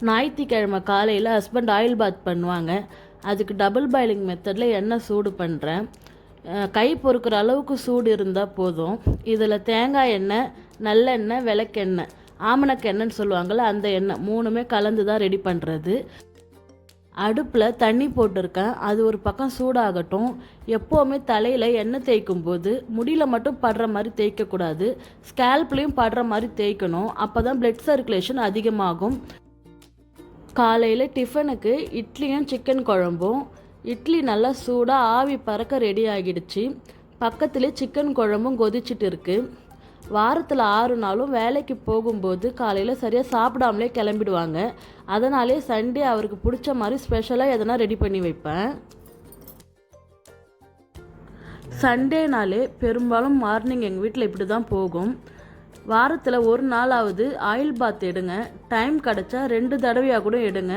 ஞாயிற்றுக்கிழமை காலையில் husband oil bath பண்ணுவாங்க. அதுக்கு டபுள் பாயிலிங் மெத்தடில் எண்ணெய் சூடு பண்ணுறேன். கை பொறுக்கிற அளவுக்கு சூடு இருந்தால் போதும். இதில் தேங்காய் எண்ணெய், நல்லெண்ணெய், விளக்கெண்ணெய், ஆமணக்கெண்ணெய்ன்னு சொல்லுவாங்கள்ல, அந்த எண்ணெய் மூணுமே கலந்து தான் ரெடி பண்ணுறது. அடுப்பில் தண்ணி போட்டிருக்கேன். அது ஒரு பக்கம் சூடாகட்டும். எப்போவுமே தலையில் எண்ணெய் தேய்க்கும் போது முடியில் மட்டும் படுற மாதிரி தேய்க்கக்கூடாது, ஸ்கேல்ப்லேயும் படுற மாதிரி தேய்க்கணும். அப்போ தான் பிளட் சர்க்குலேஷன் அதிகமாகும். காலையில் டிஃபனுக்கு இட்லியும் சிக்கன் குழம்பும். இட்லி நல்லா சூடாக ஆவி பறக்க ரெடி ஆகிடுச்சு. பக்கத்துலேயே சிக்கன் குழம்பும் கொதிச்சுட்டு இருக்குது. வாரத்தில் 6 நாளும் வேலைக்கு போகும்போது காலையில் சரியாக சாப்பிடாமலே கிளம்பிடுவாங்க. அதனாலே சண்டே அவருக்கு பிடிச்ச மாதிரி ஸ்பெஷலாக எதனா ரெடி பண்ணி வைப்பேன். சண்டேனாலே பெரும்பாலும் மார்னிங் எங்கள் வீட்டில் இப்படி தான் போகும். வாரத்தில் ஒரு நாளாவது ஆயில் பாத் எடுங்க. டைம் கிடச்சா 2 தடவையாக கூட எடுங்க.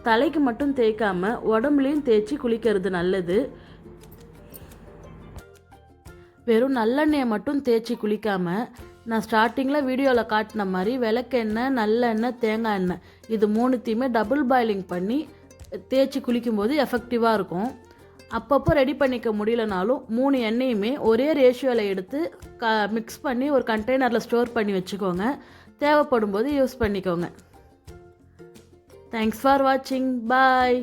தலைக்கு மட்டும் தேய்க்காம உடம்புலையும் தேய்ச்சி குளிக்கிறது நல்லது. வெறும் நல்லெண்ணெயை மட்டும் தேய்ச்சி குளிக்காமல் நான் ஸ்டார்டிங்கில் வீடியோவில் காட்டின மாதிரி விளக்கெண்ணெய், நல்லெண்ணெய், தேங்காய் எண்ணெய் இது மூணுத்தையுமே டபுள் பாயிலிங் பண்ணி தேய்ச்சி குளிக்கும்போது எஃபெக்டிவாக இருக்கும். அப்பப்போ ரெடி பண்ணிக்க முடியலனாலும் 3 எண்ணெயுமே ஒரே ரேஷியோவில் எடுத்து மிக்ஸ் பண்ணி ஒரு கண்டெய்னரில் ஸ்டோர் பண்ணி வச்சுக்கோங்க. தேவைப்படும் போது யூஸ் பண்ணிக்கோங்க. தேங்க்ஸ் ஃபார் வாட்சிங். பாய்.